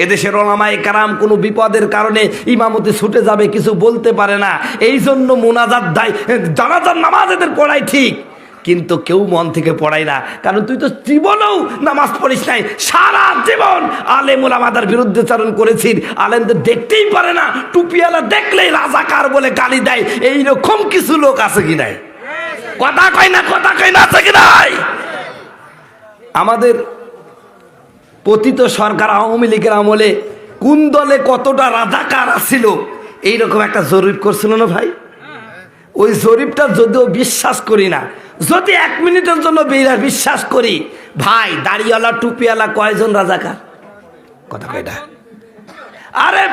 এদেশের ওলামায়ে কেরাম কোনো বিপদের কারণে ইমামতি ছুটে যাবে, কিছু বলতে পারে না, এই জন্য মুনাজাত দেয়, জানাজার নামাজ এদের পড়াই ঠিক, কিন্তু কেউ মন থেকে পড়ায় না। কারণ তুই তো জীবনেও নামাজ পড়িস নাই, সারা জীবন আলেম ওলামাদের বিরুদ্ধাচরণ করেছিস, আলেমদের দেখতেই পারে না, টুপিওয়ালা দেখলেই রাজাকার বলে গালি দেয়, এইরকম কিছু লোক আছে কি নাই? কথা কয় না, কথা কয় না, আছে কি নাই? আমাদের পতিত সরকার আওয়ামী লীগের আমলে কোন দলে কতটা রাজাকার আছিল এইরকম একটা জরিপ করছিল না ভাই? ওই জরিপটা যদিও বিশ্বাস করি না, যদি 1 মিনিটের জন্য বিশ্বাস করি, ভাই দাড়িওয়ালা টুপিওয়ালা কয়জন রাজাকার? কথা কয়টা? আরে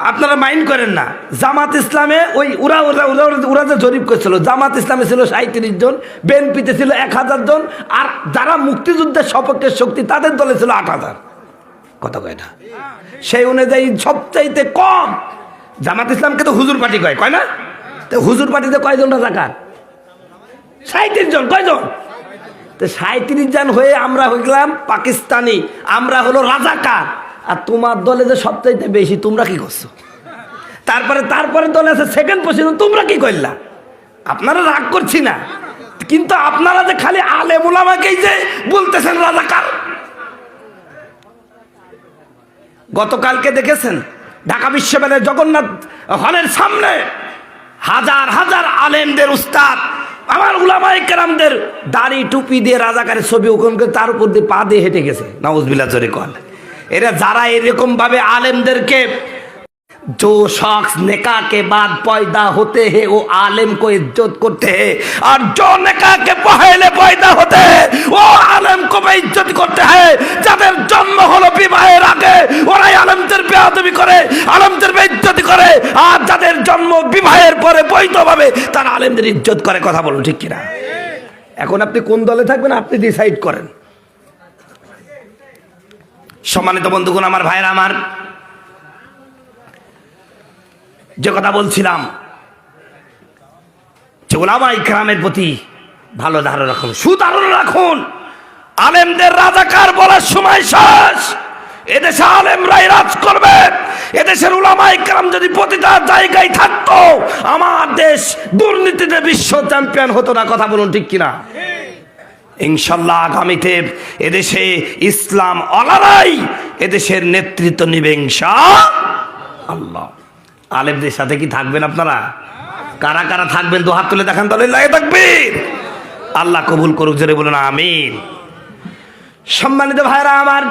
আপনারা মাইন্ড করেন না, জামাত ইসলামে ওই ওরা যে জরিপ করছিল, জামাত ইসলামে ছিল 37 জন, বিএনপিতে ছিল 1000 জন, আর যারা মুক্তিযুদ্ধের সপক্ষের শক্তি তাদের দলে ছিল 8000। কথা কয়টা? সেই অনুযায়ী সবচাইতে কম জামাত ইসলামকে তো হুজুর পার্টি কয়, কয় না? তো হুজুর পার্টিতে কয়জন রাজাকার? 37 জন। কয়জন? তো 37 জন হয়ে আমরা হইলাম পাকিস্তানি, আমরা হলো রাজাকার, আর তোমার দলে যে সবচাইতে বেশি, তোমরা কি করছো? তারপরে দলে আছে সেকেন্ড পজিশন, তোমরা কি করলা? আপনারা রাগ করছি না, কিন্তু আপনারা যে খালি আলেম ওলামাকেই যে বলতেছেন রাজাকার। গতকালকে দেখেছেন ঢাকা বিশ্ববিদ্যালয়ের জগন্নাথ হলের সামনে হাজার হাজার আলেমদের উস্তাদ, আমার উলামায়ে কেরামদের দাড়ি টুপি দিয়ে রাজাকারের ছবি ওখানে, তার উপর দিয়ে পা দিয়ে হেঁটে গেছে। নাউজুবিল্লাহ জোরে কন। এরা যারা এরকম ভাবে আলেমদেরকে, जो शख्स निकाह के बाद पैदा होते हैं वो आलिम को इज्जत करते हैं, और जो निकाह के पहले पैदा होते हैं वो आलिम को बेइज्जत करते हैं। যাদের জন্ম হলো বিবাহের আগে ওরাই আলেমদের বেয়াদবি করে, আলেমদের বেইজ্জতি করে, আর যাদের জন্ম বিবাহের পরে বৈধভাবে তারা আলেমদের ইজ্জত করে। কথা বলুন ঠিক কিনা? এখন আপনি কোন দলে থাকবেন আপনি ডিসাইড করেন। সম্মানিত বন্ধুগণ, আমার ভাইরা, আমার যে কথা বলছিলাম, যে উলামায়ে কেরামের প্রতি ভালো ধারণা রাখুন, সুধারণা রাখুন। আলেমদের রাজাকার বলার সময় শেষ। এদেশে আলেমরাই রাজ করবে। এদেশের উলামায়ে কেরাম যদি প্রতিটা জায়গায় থাকতো, আমার দেশ দুর্নীতিতে বিশ্ব চ্যাম্পিয়ন হতো না। কথা বলুন ঠিক কিনা? ইনশাল্লাহ আগামীতে এদেশে ইসলাম ওলামাই এদেশের নেতৃত্ব নিবে ইনশাআল্লাহ। আলেমদের সাথে কি থাকবেন আপনারা? কারা কারা থাকবেন? দু হাত তুলে দেখান, তাহলে লাগে থাকবেন। আল্লাহ কবুল করুক, জোরে বলুন আমিন। সম্মানিত ভাইরা আমার,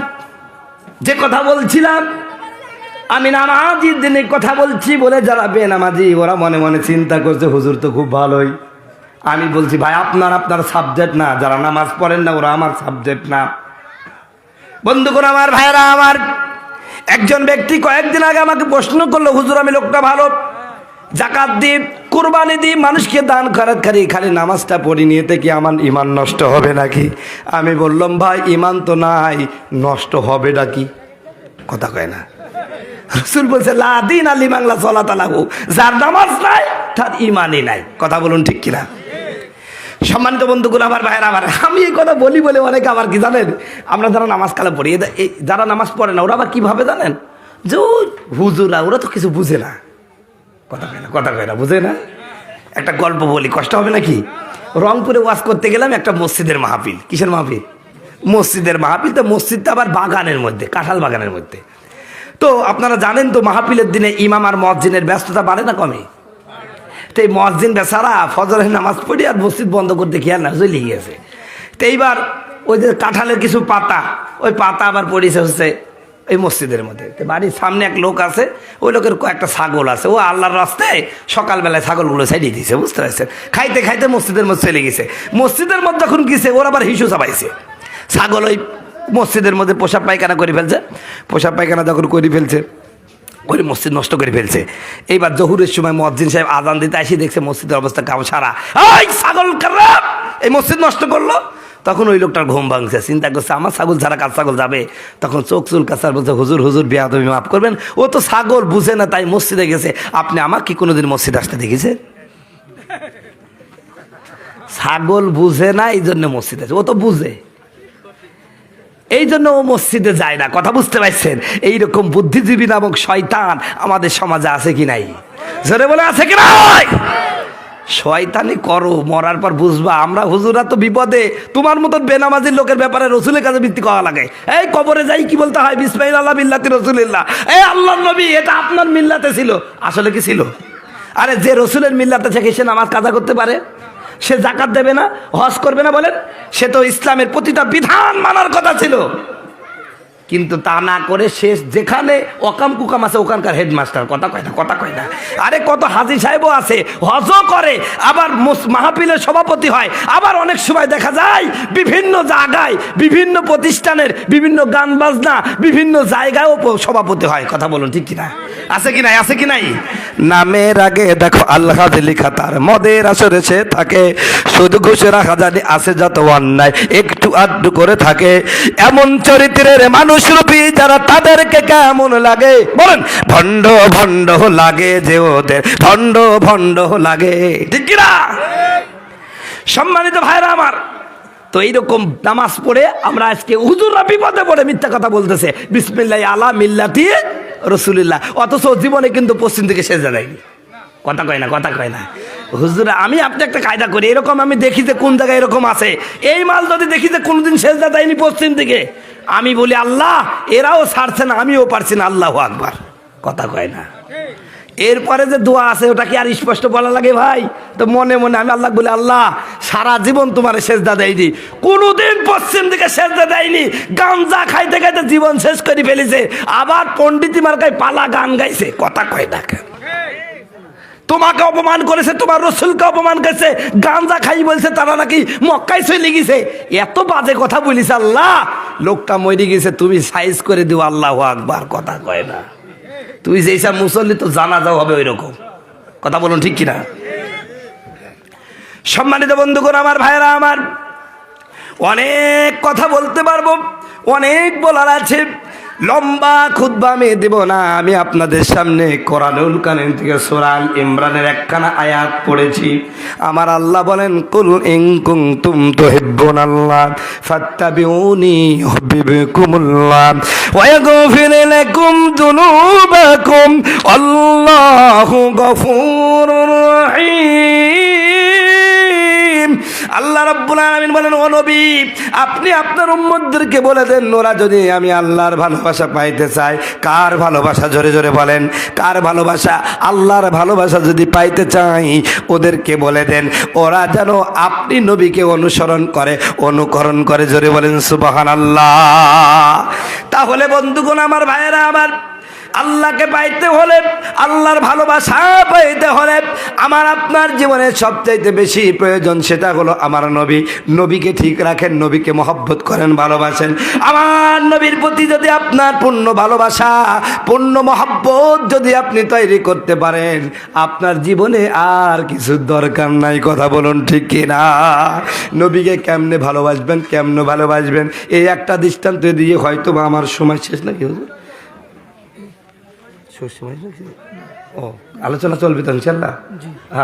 যে কথা বলছিলাম, আমি নামাজির দিনে কথা বলছি বলে যারা বেনামাজি ওরা মনে মনে চিন্তা করছে হুজুর তো খুব ভালোই। আমি বলছি ভাই আপনার সাবজেক্ট না, যারা নামাজ পড়েন না ওরা আমার সাবজেক্ট না। বন্ধুগণ আমার, ভাইরা আমার, একজন ব্যক্তি কয়েকদিন আগে আমাকে প্রশ্ন করলো, হুজুর আমি লোকটা ভালো, যাকাত দিই, কুরবানি দিই, মানুষকে দান খয়রাত করি, খালি নামাজটা পড়ি নিয়ে কি আমার ইমান নষ্ট হবে নাকি? আমি বললাম ভাই ইমান তো নাই, নষ্ট হবে নাকি? কথা কয় না। রাসূল বলছে লা দিন লিমান লা সালাতা লাহু, যার নামাজ নাই তার ইমানই নাই। কথা বলুন ঠিক কিনা? সম্মানিত বন্ধুগুলো আমার, ভাইরা আমার, আমি এই কথা বলি বলে অনেকে আবার কি জানেন, আমরা যারা নামাজ কালে পড়ি, যারা নামাজ পড়ে না ওরা আবার কিভাবে জানেন, যে হুজুরা ওরা তো কিছু বুঝে না। কথা কয় না, বুঝে না। একটা গল্প বলি, কষ্ট হবে নাকি? রংপুরে ওয়াজ করতে গেলাম, একটা মসজিদের মাহফিল। কিসের মাহফিল? মসজিদের মাহফিল। তো মসজিদটা আবার বাগানের মধ্যে, কাঁঠাল বাগানের মধ্যে। তো আপনারা জানেন তো মাহফিলের দিনে ইমাম আর মুয়াজ্জিনের ব্যস্ততা বাড়ে না কমে? তো এই মুয়াজ্জিন বেচারা ফজরের নামাজ পড়ি আর মসজিদ বন্ধ করতে খেয়াল না, চলে গিয়েছে। তো এইবার ওই যে কাঁঠালের কিছু পাতা, ওই পাতা আবার পড়েছে হচ্ছে এই মসজিদের মধ্যে। তো বাড়ির সামনে এক লোক আছে, ওই লোকের কয়েকটা ছাগল আছে, ও আল্লাহর রাস্তায় সকালবেলায় ছাগলগুলো ছাড়িয়ে দিয়েছে, বুঝতে পারছেন? খাইতে খাইতে মসজিদের মধ্যে চলে গেছে। মসজিদের মধ্যে যখন গেছে ওর আবার হিসু চাপাইছে। ছাগল ওই মসজিদের মধ্যে পোশাক পায়খানা করে ফেলছে। পোশাক পায়খানা যখন করে ফেলছে, ওই মসজিদ নষ্ট করে ফেলছে। এইবার জহুরের সময় মুয়াজ্জিন সাহেব আজান দিতে আসি দেখছে মসজিদের অবস্থা কামসারা, এই ছাগল কারা এই মসজিদ নষ্ট করলো। তখন ওই লোকটার ঘুম ভাঙছে, চিন্তা করছে আমার ছাগল ছাড়া কার ছাগল যাবে। তখন চোখ চুল কাছার বলছে, হুজুর হুজুর বেয়াদবি মাফ করবেন, ও তো ছাগল বুঝে না তাই মসজিদে গেছে। আপনি আমাকে কি কোনোদিন মসজিদ আসতে দেখেছেন? ছাগল বুঝে না এই জন্য মসজিদ আছে, ও তো বুঝে। এই জন্য ও মসজিদে যায় না। কথা বুঝতে পারছেন? এইরকম বুদ্ধিজীবী নামক শয়তান আমাদের সমাজে আছে কি নাই? জোরে বলে আছে কি নাই? শয়তানি করো, মরার পর বুঝবা। আমরা হুজুরা তো বিপদে, তোমার মতো বেনামাজির লোকের ব্যাপারে রসুলের কাছে ভিত্তি করা লাগে। এই কবরে যাই কি বলতে হয়? বিসমিল্লাহ মিল্লাতি রসুলিল্লাহ। এই আল্লাহর নবী, এটা আপনার মিল্লাতে ছিল। আসলে কি ছিল? আরে যে রসুলের মিল্লাতে থেকে সে নামাজ কাজা করতে পারে, সে যাকাত দেবে না, হজ করবে না বলেন? সে তো ইসলামের প্রতিটা বিধান মানার কথা ছিল, কিন্তু তা না করে শেষ যেখানে অকাম কুকাম আছে ওখানকার হেডমাস্টার। কথা কয় না, কথা কয় না। আরে কত হাজি সাহেবও আছে, হজও করে, আবার মাহফিলের সভাপতি হয়, আবার অনেক সময় দেখা যায় বিভিন্ন জায়গায় বিভিন্ন প্রতিষ্ঠানের বিভিন্ন গান বাজনা বিভিন্ন জায়গায়ও সভাপতি হয়। কথা বলুন ঠিক কিনা? আছে কি নাই? আছে কি নাই? নামের আগে দেখো আল্লাহ লেখা, তার মদের আসরে সে থাকে, শুধু ঘুষের হাজারি আছে যত অন্যায় একটু আধটু করে থাকে। এমন চরিত্রের মানুষ রূপী যারা, তাদেরকে কেমন লাগে বলেন? ভণ্ড ভণ্ড লাগে যে ওদের, ভণ্ড ভণ্ড লাগে। ঠিক কিনা? সম্মানিত ভাইরা আমার, তো এইরকম নামাজ পড়ে আমরা আজকে হুজুররা বিপদে পড়ে মিথ্যা কথা বলতেছে, বিসমিল্লাহ আলা মিল্লাতি রসুলিল্লাহ, অথচ জীবনে কিন্তু পশ্চিম দিকে সেজদা দেয়নি। কথা কয় না, কথা কয় না। হুজুরা আমি আপনি একটা কায়দা করি, এরকম আমি দেখি যে কোন জায়গায় এরকম আছে, এই মাল যদি দেখি যে কোনোদিন সেজদা দেয়নি পশ্চিম দিকে, আমি বলি আল্লাহ এরাও ছাড়ছে না, আমিও পারছি না, আল্লাহু আকবার। কথা কয় না। এরপরে যে দোয়া আছে ওটা কি আর স্পষ্ট বলা লাগে ভাই? তো মনে মনে আমি আল্লাহ বলি, আল্লাহ সারা জীবন তোমার সেজদা দেয়নি, কোনোদিন পশ্চিম দিকে সেজদা দেয়নি, গাঞ্জা খাইতে খাইতে জীবন শেষ করে ফেলেছে, আবার পণ্ডিতি মার্কায় পালা গান গাইছে। কথা কয় না। তোমাকে অপমান করেছে, তোমার রসুলকে অপমান করেছে, গাঞ্জা খাই বলছে তারা নাকি মক্কায় চলে গেছে, এত বাজে কথা বলিস। আল্লাহ লোকটা মরে গেছে, তুমি সাইজ করে দিও, আল্লাহু আকবার। কথা কয় না। তুই যেসব মুসল্লি তো জানাজাও হবে ওই রকম। কথা বলুন ঠিক কিনা? সম্মানিত বন্ধুগণ আমার, ভাইরা আমার, অনেক কথা বলতে পারবো, অনেক বলার আছে, লম্বা খুতবা আমি দেব না। আমি আপনাদের সামনে কোরআনুল কারীম থেকে সূরা আল ইমরানের একখানা আয়াত পড়েছি। আমার আল্লাহ বলেন, কুল ইন কুনতুম তুহিব্বুনাল্লাহ ফাত্তাবিউনি ইউহিব্বুকুমুল্লাহ ওয়া ইয়াগফির লাকুম যুনুবাকুম আল্লাহু গফুরুর রহিম। আল্লাহ রাব্বুল আলামিন বলেন, ও নবী আপনি আপনার উম্মতদেরকে বলে দেন, ওরা যদি আমি আল্লাহর ভালোবাসা পাইতে চায়, কার ভালোবাসা? জোরে জোরে বলেন, কার ভালোবাসা? আল্লাহর ভালোবাসা যদি পাইতে চাই, ওদেরকে বলে দেন ওরা যেন আপনি নবীকে অনুসরণ করে, অনুকরণ করে। জোরে বলেন সুবহানাল্লাহ। তাহলে বন্ধুগণ আমার, ভাইয়েরা আমার, আল্লাহকে পাইতে হলে, আল্লাহর ভালোবাসা পাইতে হলে আমার আপনার জীবনে সবচাইতে বেশি প্রয়োজন সেটা হলো আমার নবী। নবীকে ঠিক রাখেন, নবীকে মহব্বত করেন, ভালোবাসেন। আমার নবীর প্রতি যদি আপনার পূর্ণ ভালোবাসা, পূর্ণ মহব্বত যদি আপনি তৈরি করতে পারেন, আপনার জীবনে আর কিছু দরকার নাই। কথা বলুন ঠিক কিনা? নবীকে কেমনে ভালোবাসবেন, কেমনে ভালোবাসবেন, এই একটা দৃষ্টান্ত দিয়ে হয়তো বা আমার সময় শেষ নাকি হুজুর? ও আলোচনা চলবে তো ইনশাল্লাহ?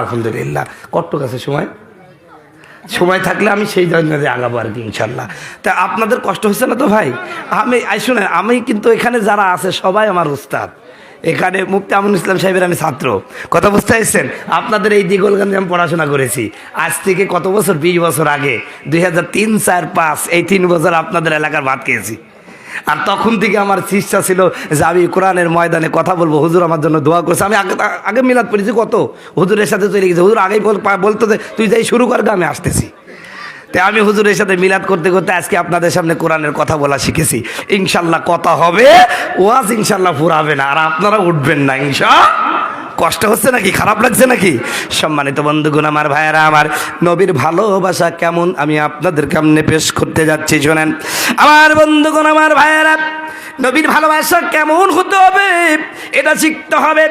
আলহামদুলিল্লাহ। কতটুকু আছে সময়? সময় থাকলে আমি সেই জন্য আগাবো আর কি ইনশাল্লাহ। তা আপনাদের কষ্ট হচ্ছে না তো ভাই? আমি শুনেন, আমি কিন্তু এখানে যারা আছে সবাই আমার উস্তাদ। এখানে মুফতি আমিনুল ইসলাম সাহেবের আমি ছাত্র। কথা বুঝতে পারছেন? আপনাদের এই দিগলগঞ্জে আমি পড়াশোনা করেছি আজ থেকে কত বছর, 20 বছর আগে, 2003, 4, 5 এই 3 বছর আপনাদের এলাকার ভাত খেয়েছি। আর তখন থেকে আমার চেষ্টা ছিল যে আমি কোরআনের ময়দানে কথা বলবো। হুজুর আমার জন্য দোয়া করছে। আমি আগে মিলাদ পড়েছি কত, হুজুরের সাথে চলে গেছে। হুজুর আগেই বলতো যে তুই যাই শুরু কর, আমি আসতেছি। তাই আমি হুজুরের সাথে মিলাদ করতে করতে আজকে আপনাদের সামনে কোরআনের কথা বলা শিখেছি। ইনশাল্লাহ কথা হবে, ওয়াজ ইনশাল্লাহ ফুরাবে না, আর আপনারা উঠবেন না ইনশাল্লাহ। কষ্ট হচ্ছে নাকি? খারাপ লাগছে নাকি? সম্মানিত বন্ধুগণ আমার, ভাইয়েরা আমার, নবীর ভালোবাসা কেমন আমি আপনাদের সামনে পেশ করতে যাচ্ছি। শোনেন আমার বন্ধুগণ আমার, ভাইয়েরা, নবীর ভালোবাসা কেমন হতে হবে এটা শিখতে হবে।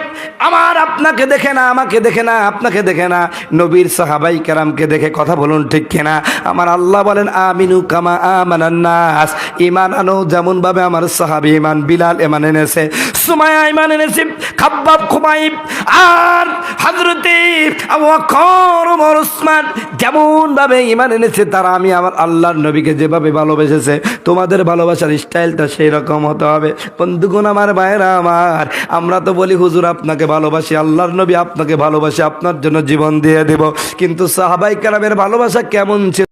আমার আপনাকে দেখে না, আমাকে দেখে না, আপনাকে দেখে না, নবীর সাহাবাই কেরামকে দেখে। কথা বলুন ঠিক কিনা? আমার আল্লাহ বলেন, আমিনু কামা আমানান নাস, ঈমান আনো যেমন ভাবে আমার সাহাবী ঈমান, বিলাল ঈমান এনেছে, সুমাইয়া ঈমান এনেছে, খাব্বাব, খুবাইব আর হযরতে আবু বকর ওমর ওসমান যেমন ভাবে ঈমান এনেছে, তারা আমি আমার আল্লাহর নবীকে যেভাবে ভালোবেসেছে, তোমাদের ভালোবাসার স্টাইলটা সেই রকম হতে হবে। বন্ধুগণ আমার, ভাইরা আমার, আমরা তো বলি হুজুর আপনাকে ভালোবাসি, আল্লাহর নবী আপনাকে ভালোবাসি, আপনার জন্য জীবন দিয়ে দেব, কিন্তু সাহাবায়ে কেরামের ভালোবাসা কেমন ছিল?